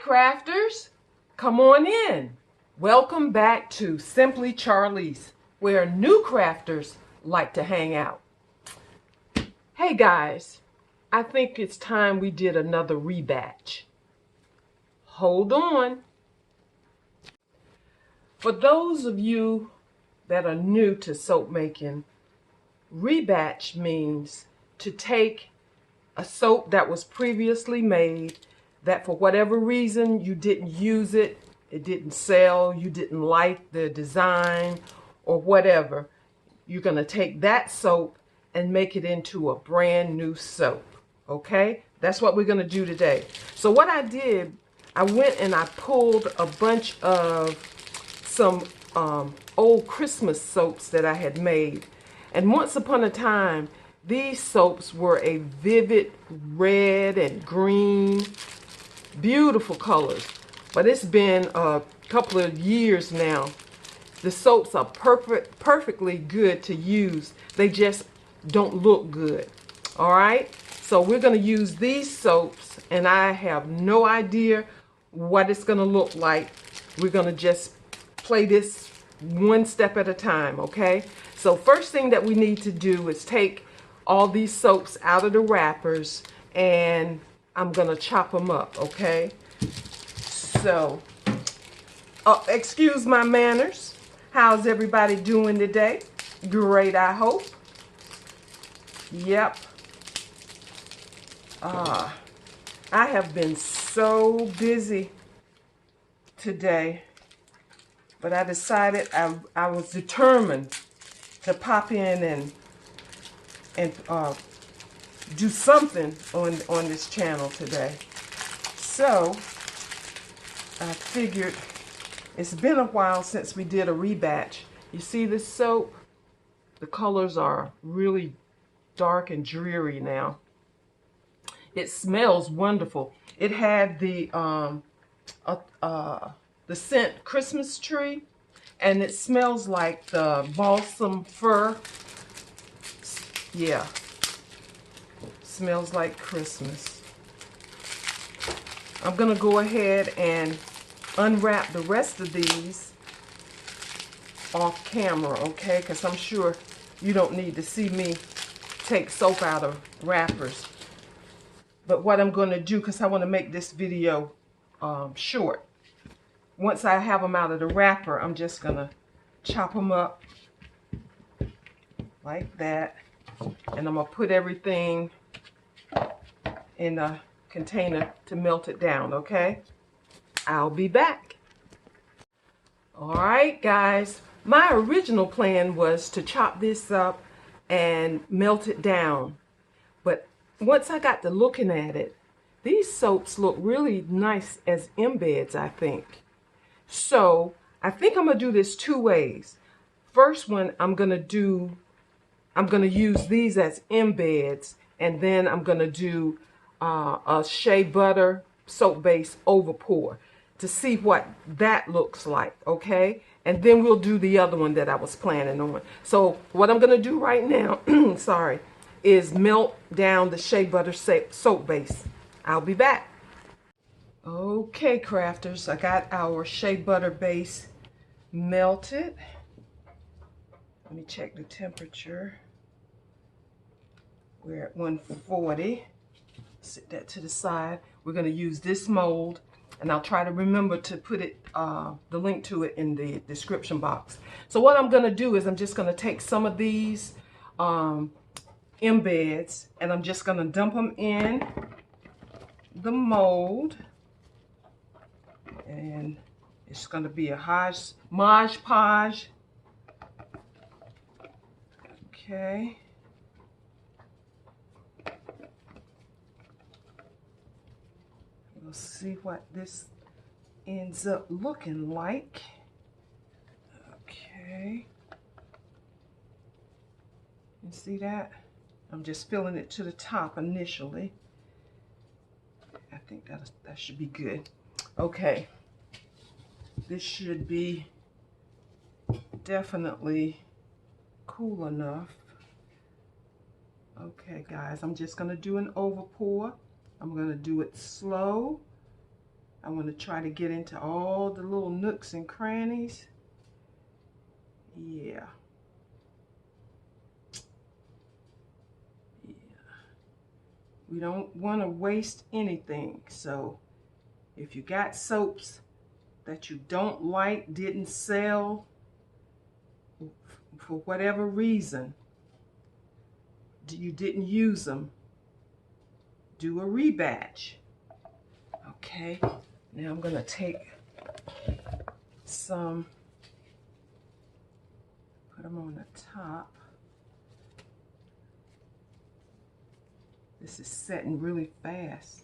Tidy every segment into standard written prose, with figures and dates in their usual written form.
crafters, come on in. Welcome back to Simply Charlease, where new crafters like to hang out. Hey guys, I think it's time we did another rebatch. Hold on. For those of you that are new to soap making, rebatch means to take a soap that was previously made that for whatever reason you didn't use it, it didn't sell, you didn't like the design or whatever. You're going to take that soap and make it into a brand new soap. Okay? That's what we're going to do today. So what I did, I went and I pulled a bunch of some old Christmas soaps that I had made. And once upon a time, these soaps were a vivid red and green, beautiful colors. But it's been a couple of years now. The soaps are perfectly good to use. They just don't look good. All right? So we're going to use these soaps, and I have no idea what it's going to look like. We're going to just play this one step at a time, okay? So first thing that we need to do is take all these soaps out of the wrappers, and I'm going to chop them up, okay? So, excuse my manners. How's everybody doing today? Great, I hope. Yep. I have been so busy today, but I decided I was determined to pop in and do something on this channel today. So I figured it's been a while since we did a rebatch. You see this soap? The colors are really dark and dreary now. It smells wonderful. It had the scent Christmas tree, and it smells like the balsam fir. Yeah, smells like Christmas. I'm gonna go ahead and unwrap the rest of these off camera, okay? Because I'm sure you don't need to see me take soap out of wrappers. But what I'm going to do, because I want to make this video short, once I have them out of the wrapper, I'm just going to chop them up like that. And I'm going to put everything in a container to melt it down, okay? I'll be back. All right, guys. My original plan was to chop this up and melt it down. But once I got to looking at it, these soaps look really nice as embeds, I think. So I think I'm going to do this two ways. First one, I'm going to use these as embeds, and then I'm going to do a shea butter soap base over pour to see what that looks like, okay? And then we'll do the other one that I was planning on. So what I'm going to do right now, sorry, is melt down the shea butter soap base. I'll be back. Okay, crafters, I got our shea butter base melted. Let me check the temperature. We're at 140. Set that to the side. We're going to use this mold, and I'll try to remember to put it, the link to it in the description box. So what I'm going to do is I'm just going to take some of these embeds, and I'm just going to dump them in the mold, and it's going to be a Mod Podge. Okay. We'll see what this ends up looking like. Okay. You see that? I'm just filling it to the top initially. I think that should be good. Okay. This should be definitely cool enough. Okay, guys, I'm just going to do an over pour. I'm going to do it slow. I want to try to get into all the little nooks and crannies. Yeah. We don't want to waste anything. So if you got soaps that you don't like, didn't sell for whatever reason, you didn't use them, do a rebatch. Okay, now I'm gonna take some, put them on the top. This is setting really fast.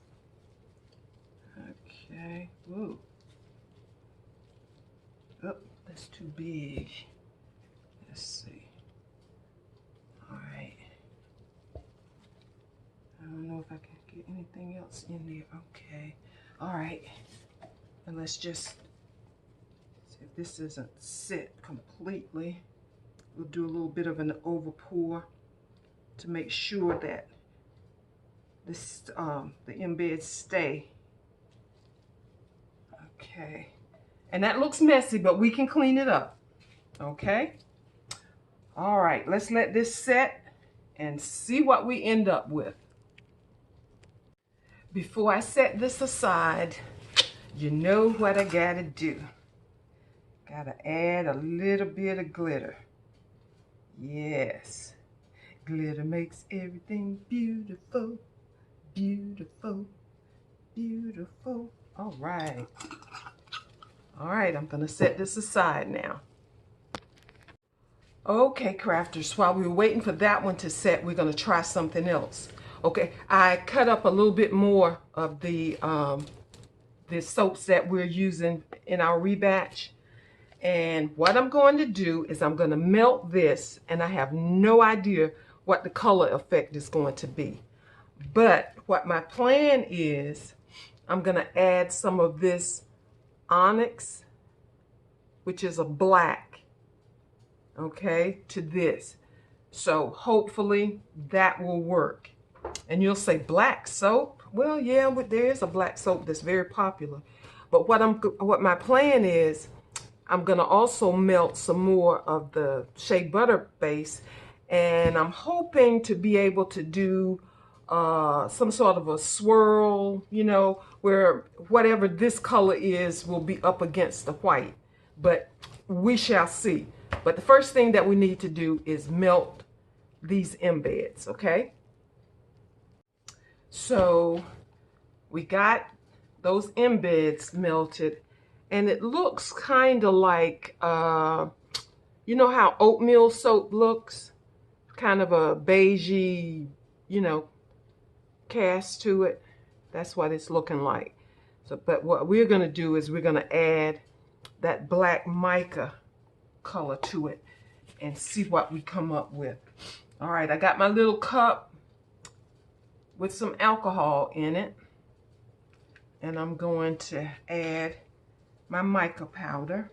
Okay, whoa. Oh, that's too big. Let's see. All right. I don't know if I can get anything else in there. Okay. All right. And let's just see if this isn't set completely. We'll do a little bit of an over pour to make sure that this the embeds stay. Okay. And that looks messy, but we can clean it up. Okay. All right, let's let this set and see what we end up with. Before I set this aside, you know what I gotta do. Gotta add a little bit of glitter. Yes, glitter makes everything beautiful, beautiful, beautiful. All right, I'm gonna set this aside now. Okay, crafters, while we were waiting for that one to set, we're gonna try something else. Okay, I cut up a little bit more of the soaps that we're using in our rebatch. And what I'm going to do is I'm going to melt this, and I have no idea what the color effect is going to be. But what my plan is, I'm going to add some of this onyx, which is a black, okay, to this. So hopefully that will work. And you'll say, black soap? Well, yeah, but there is a black soap that's very popular. But what my plan is, I'm gonna also melt some more of the shea butter base, and I'm hoping to be able to do some sort of a swirl, you know, where whatever this color is will be up against the white. But we shall see. But the first thing that we need to do is melt these embeds, okay? So we got those embeds melted, and it looks kind of like, you know how oatmeal soap looks? Kind of a beigey, you know, cast to it. That's what it's looking like. So, but what we're going to do is we're going to add that black mica color to it and see what we come up with. All right, I got my little cup with some alcohol in it, and I'm going to add my mica powder.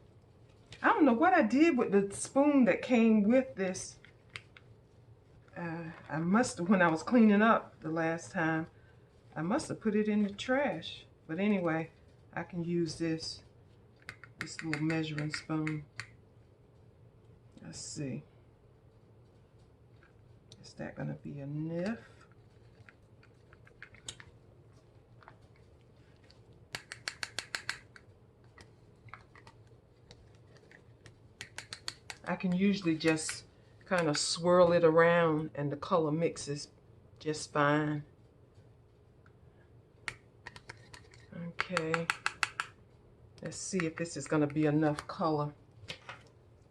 I don't know what I did with the spoon that came with this. I must have, when I was cleaning up the last time, I must have put it in the trash. But anyway, I can use this little measuring spoon. Let's see. Is that going to be enough? I can usually just kind of swirl it around and the color mixes just fine. Okay, let's see if this is going to be enough color.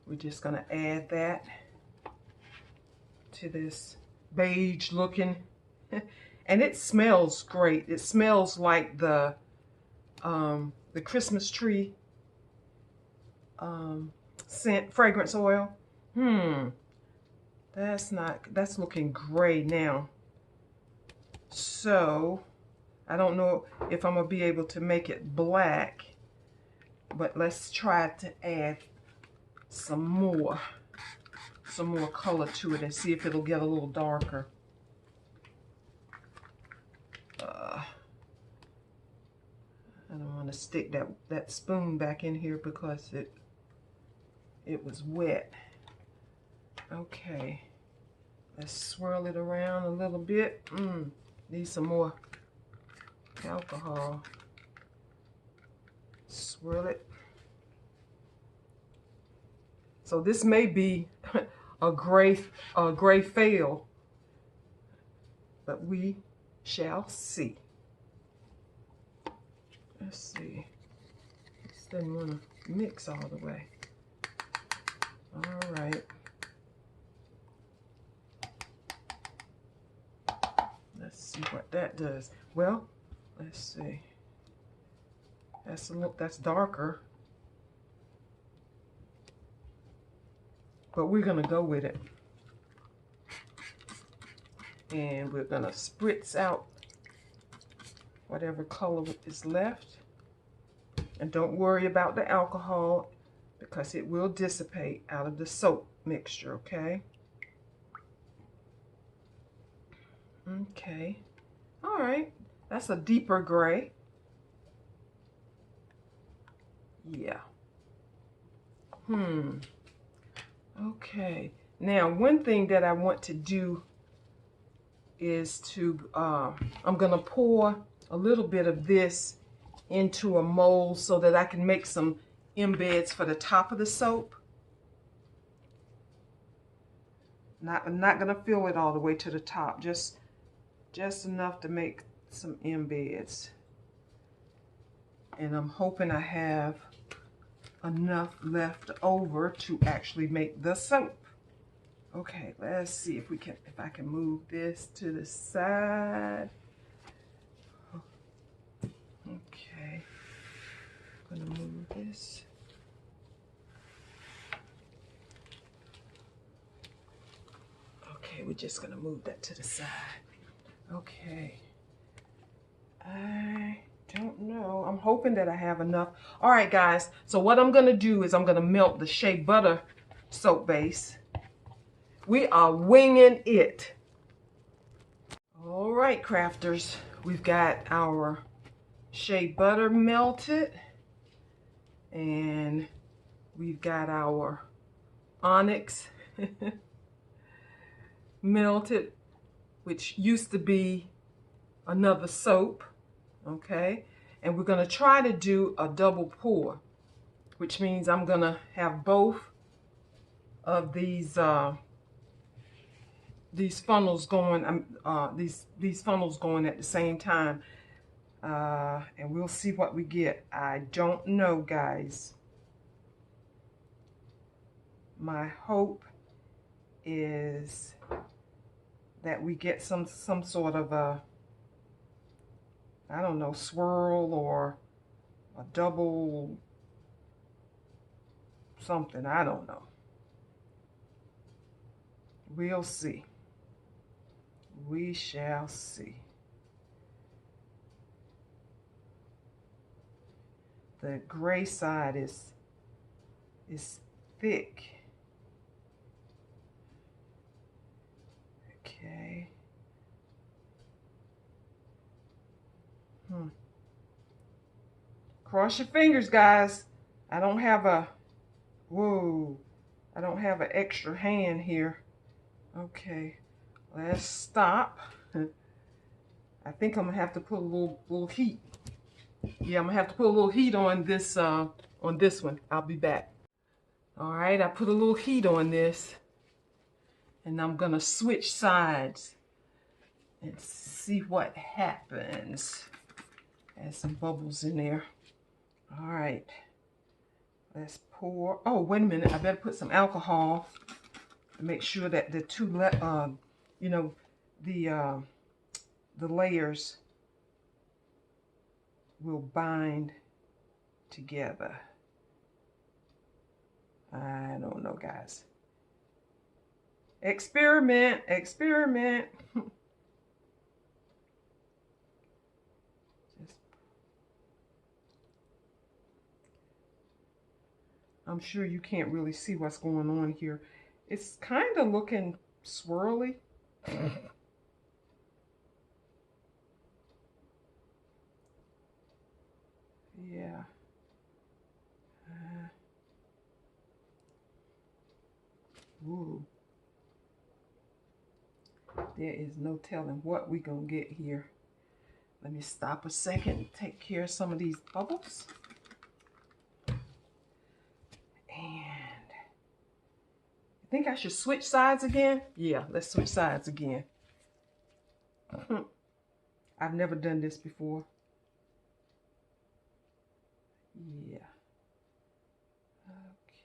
We're just going to add that to this beige looking, and it smells great. It smells like the Christmas tree scent, fragrance oil. That's looking gray now. So I don't know if I'm gonna be able to make it black, but let's try to add some more color to it and see if it'll get a little darker. I don't want to stick that spoon back in here because it was wet. Okay, let's swirl it around a little bit. Need some more alcohol. Swirl it. So this may be a gray fail, but we shall see. Let's see. This doesn't want to mix all the way. All right. Let's see what that does. Well, let's see. That's darker. But we're gonna go with it. And we're gonna spritz out whatever color is left. And don't worry about the alcohol because it will dissipate out of the soap mixture, okay? Okay. All right. That's a deeper gray. Yeah. Okay. Now, one thing that I want to do is to, I'm going to pour a little bit of this into a mold so that I can make some embeds for the top of the soap. I'm not going to fill it all the way to the top, just enough to make some embeds. And I'm hoping I have enough left over to actually make the soap. Okay, let's see if I can move this to the side. Okay, I'm gonna move this. Okay, we're just gonna move that to the side. Okay, I don't know. I'm hoping that I have enough. All right, guys. So what I'm gonna do is I'm gonna melt the shea butter soap base. We are winging it. All right, crafters. We've got our shea butter melted, and we've got our onyx melted, which used to be another soap. Okay, and we're going to try to do a double pour, which means I'm going to have both of these funnels going, these funnels going at the same time, and we'll see what we get. I don't know, guys. My hope is that we get some sort of a, I don't know, swirl or a double something. I don't know. We'll see. We shall see. The gray side is thick. Okay. Cross your fingers, guys. I don't have an extra hand here. Okay, let's stop. I think I'm gonna have to put a little heat. Yeah, I'm gonna have to put a little heat on this one. I'll be back. All right, I put a little heat on this, and I'm gonna switch sides and see what happens. Add some bubbles in there. All right, let's pour. Oh, wait a minute. I better put some alcohol to make sure that the two, you know, the layers will bind together. I don't know, guys. Experiment, experiment. I'm sure you can't really see what's going on here. It's kind of looking swirly. There is no telling what we're gonna get here. Let me stop a second and take care of some of these bubbles. And I think I should switch sides again. Yeah, let's switch sides again. I've never done this before. Yeah.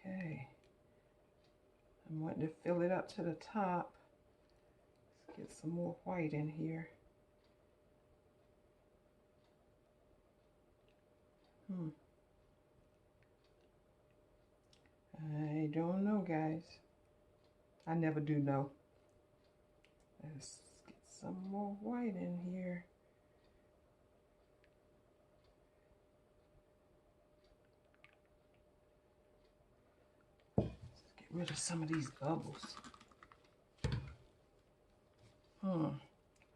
Okay. I'm wanting to fill it up to the top. Let's get some more white in here. I don't know, guys. I never do know. Let's get some more white in here. Let's get rid of some of these bubbles.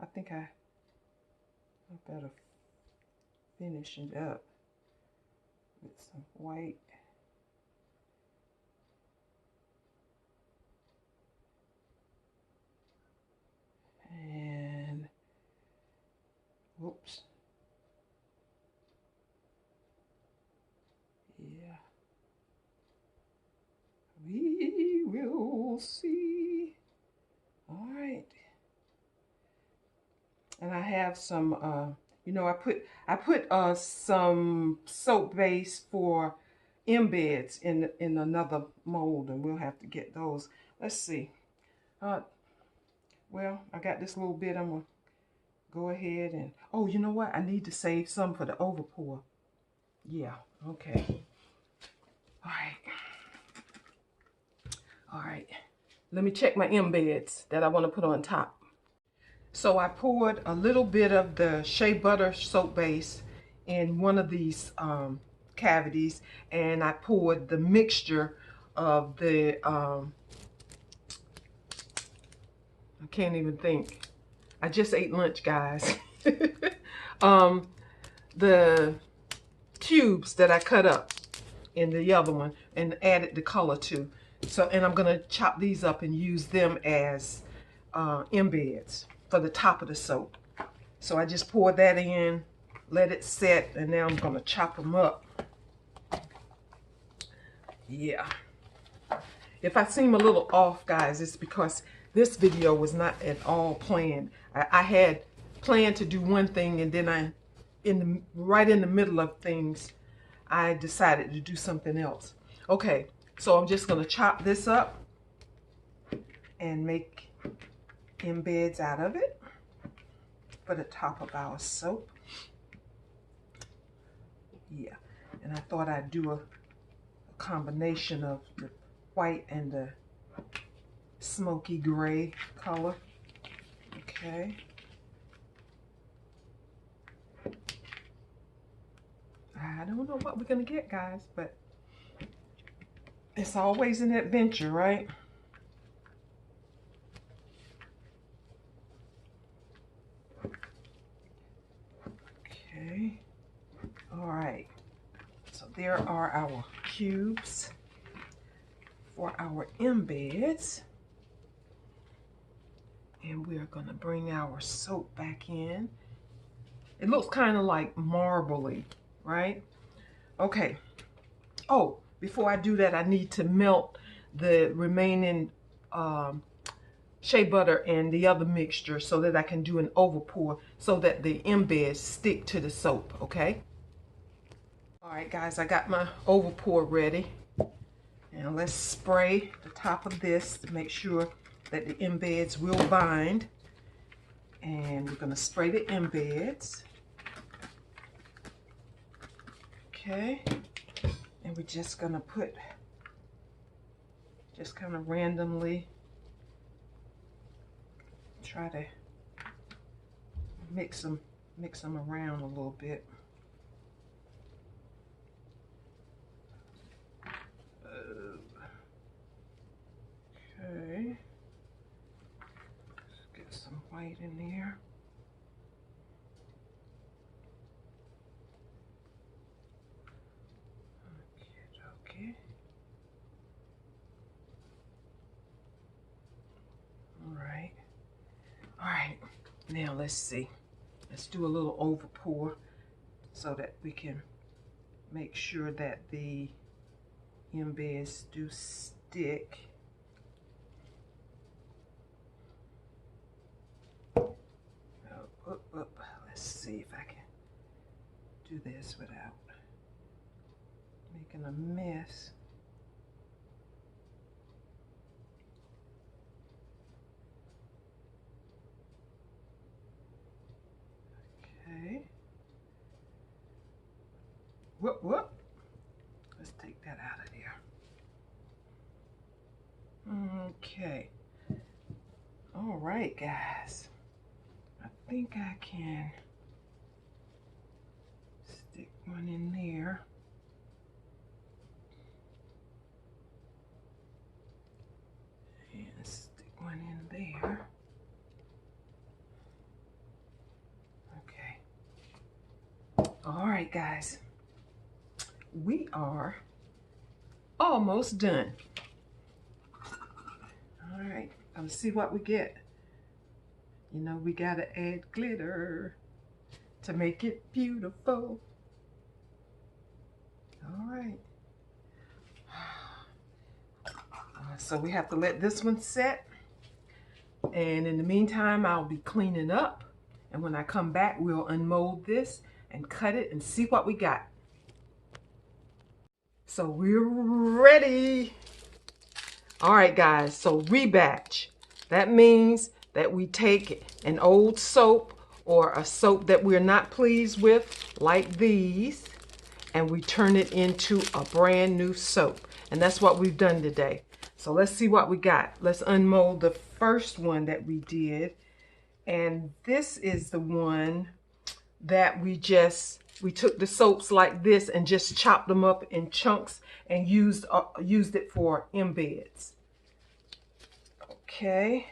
I think I better finish it up with some white. And whoops. Yeah. We will see. All right. And I have some you know, I put some soap base for embeds in another mold, and we'll have to get those. Let's see. Well, I got this little bit. I'm gonna go ahead and, oh, you know what? I need to save some for the overpour. Yeah, okay. All right. Let me check my embeds that I want to put on top. So I poured a little bit of the shea butter soap base in one of these cavities, and I poured the mixture of the I can't even think. I just ate lunch, guys. The cubes that I cut up in the other one and added the color to. So, and I'm gonna chop these up and use them as embeds for the top of the soap. So I just poured that in, let it set, and now I'm gonna chop them up. Yeah. If I seem a little off, guys, it's because this video was not at all planned. I had planned to do one thing, and then right in the middle of things, I decided to do something else. Okay, so I'm just gonna chop this up and make embeds out of it for the top of our soap. Yeah, and I thought I'd do a combination of the white and the smoky gray color. Okay. I don't know what we're gonna get, guys, but it's always an adventure, right? Okay. All right. So there are our cubes for our embeds. And we're gonna bring our soap back in. It looks kind of like marbly, right? Okay. Oh, before I do that, I need to melt the remaining shea butter and the other mixture so that I can do an overpour so that the embeds stick to the soap, okay? All right, guys, I got my overpour ready. Now let's spray the top of this to make sure that the embeds will bind. And we're gonna spray the embeds. Okay, and we're just gonna put, just kind of randomly try to mix them around a little bit. Okay, let's get some white in there. Okay. All right. All right, now let's see. Let's do a little over pour so that we can make sure that the embeds do stick. Let's see if I can do this without making a mess. Okay. Whoop. Let's take that out of there. Okay. All right, guys. I think I can stick one in there. And stick one in there. Okay. All right, guys. We are almost done. All right, let's see what we get. You know, we gotta add glitter to make it beautiful. All right. So we have to let this one set. And in the meantime, I'll be cleaning up. And when I come back, we'll unmold this and cut it and see what we got. So we're ready. All right, guys, so rebatch. That means that we take an old soap or a soap that we're not pleased with, like these, and we turn it into a brand new soap. And that's what we've done today. So let's see what we got. Let's unmold the first one that we did. And this is the one that we took the soaps like this and just chopped them up in chunks and used it for embeds. Okay,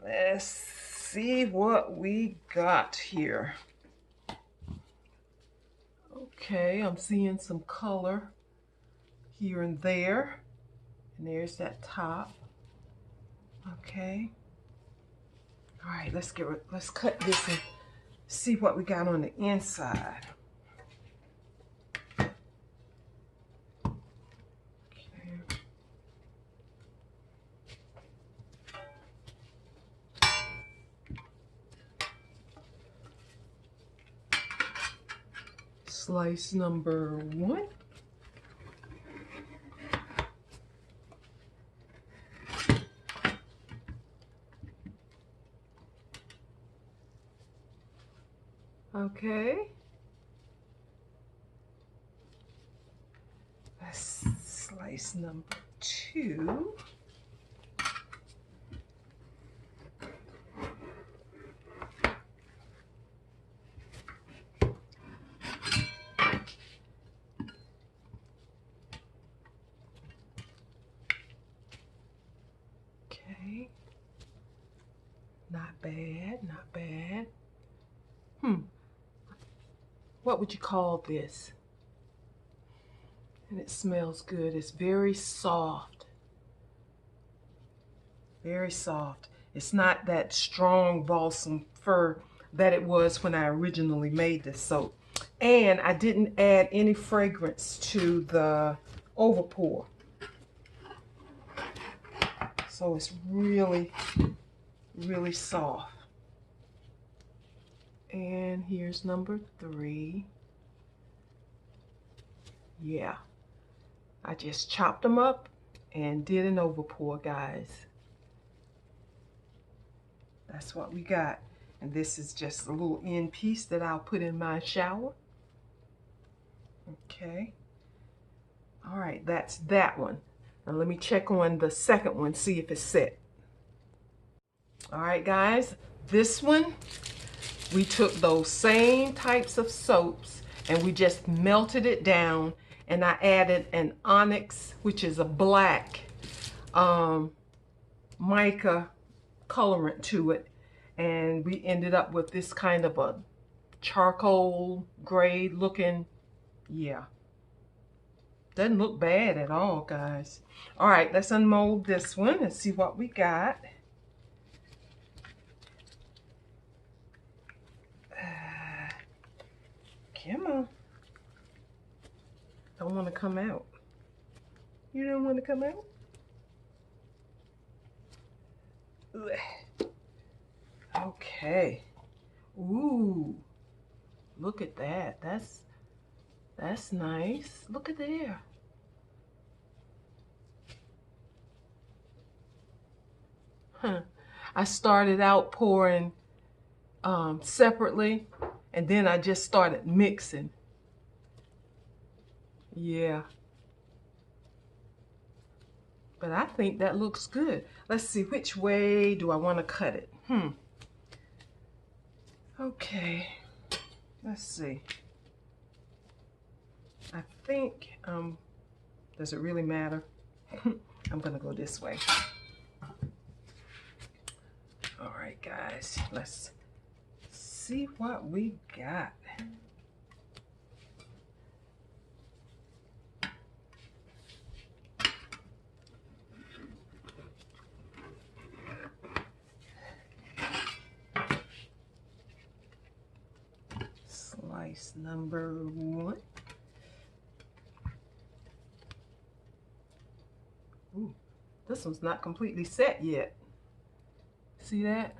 let's see what we got here. Okay, I'm seeing some color here and there, and there's that top. Okay, all right, let's cut this and see what we got on the inside. Okay. Slice number 1. Okay. That's slice number 2. Okay. Not bad, not bad. What would you call this? And it smells good. It's very soft. Very soft. It's not that strong balsam fir that it was when I originally made this soap. And I didn't add any fragrance to the overpour. So it's really, really soft. And here's number 3. Yeah, I just chopped them up and did an overpour, guys. That's what we got. And this is just a little end piece that I'll put in my shower. Okay. All right, that's that one. Now let me check on the second one, see if it's set. All right, guys, this one, we took those same types of soaps and we just melted it down, and I added an onyx, which is a black mica colorant to it, and we ended up with this kind of a charcoal gray looking, yeah. Doesn't look bad at all, guys. All right, let's unmold this one and see what we got. Come on. Don't want to come out. You don't want to come out? Ugh. Okay. Ooh. Look at that. That's nice. Look at there. Huh. I started out pouring separately, and then I just started mixing. Yeah. But I think that looks good. Let's see, which way do I want to cut it? Okay. Let's see. I think, does it really matter? I'm gonna go this way. All right, guys, let's see what we got. Slice number 1. Ooh, this one's not completely set yet. See that?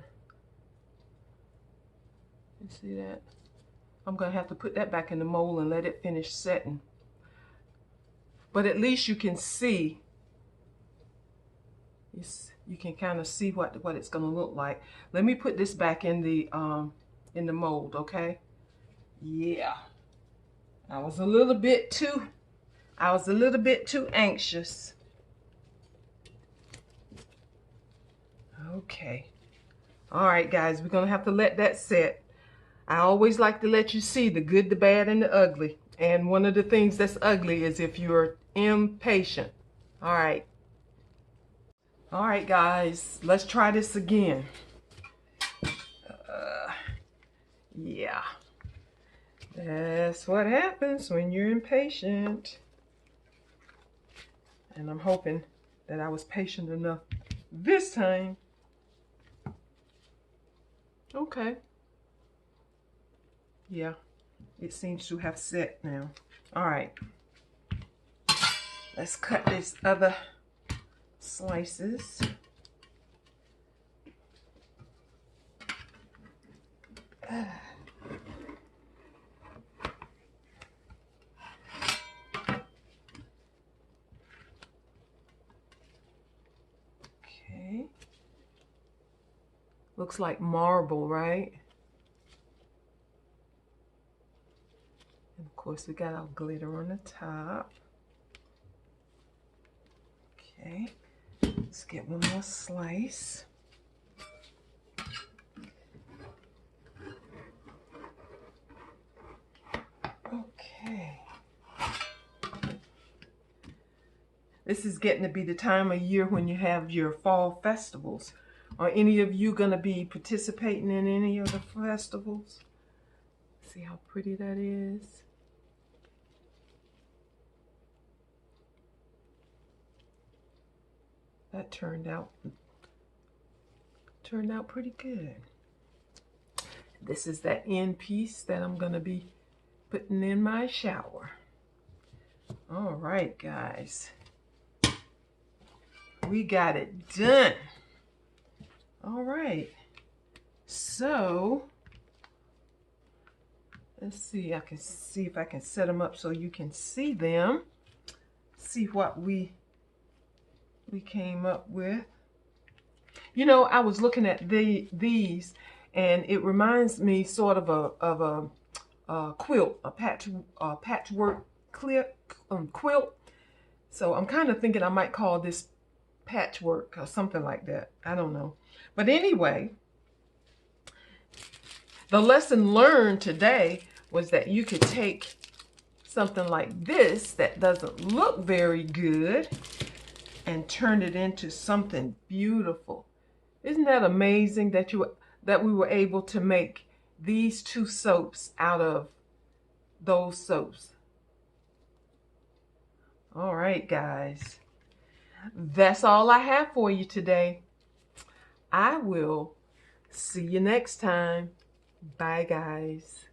You see that? I'm gonna have to put that back in the mold and let it finish setting. But at least you can see. You can kind of see what it's gonna look like. Let me put this back in the mold, okay? Yeah. I was a little bit too anxious. Okay. All right, guys, we're gonna have to let that set. I always like to let you see the good, the bad, and the ugly. And one of the things that's ugly is if you're impatient. All right. All right, guys, let's try this again. Yeah. That's what happens when you're impatient. And I'm hoping that I was patient enough this time. Okay. Yeah, it seems to have set now. All right. Let's cut these other slices. Okay. Looks like marble, right? And of course, we got our glitter on the top. Okay. Let's get one more slice. Okay. This is getting to be the time of year when you have your fall festivals. Are any of you going to be participating in any of the festivals? See how pretty that is? That turned out pretty good. This is that end piece that I'm going to be putting in my shower. All right, guys. We got it done. All right. So, let's see. I can see if I can set them up so you can see them. See what we came up with. You know, I was looking at these, and it reminds me sort of a quilt, a patchwork quilt. So I'm kind of thinking I might call this patchwork or something like that. I don't know. But anyway, the lesson learned today was that you could take something like this that doesn't look very good and turn it into something beautiful. Isn't that amazing that we were able to make these 2 soaps out of those soaps? All right, guys. That's all I have for you today. I will see you next time. Bye, guys.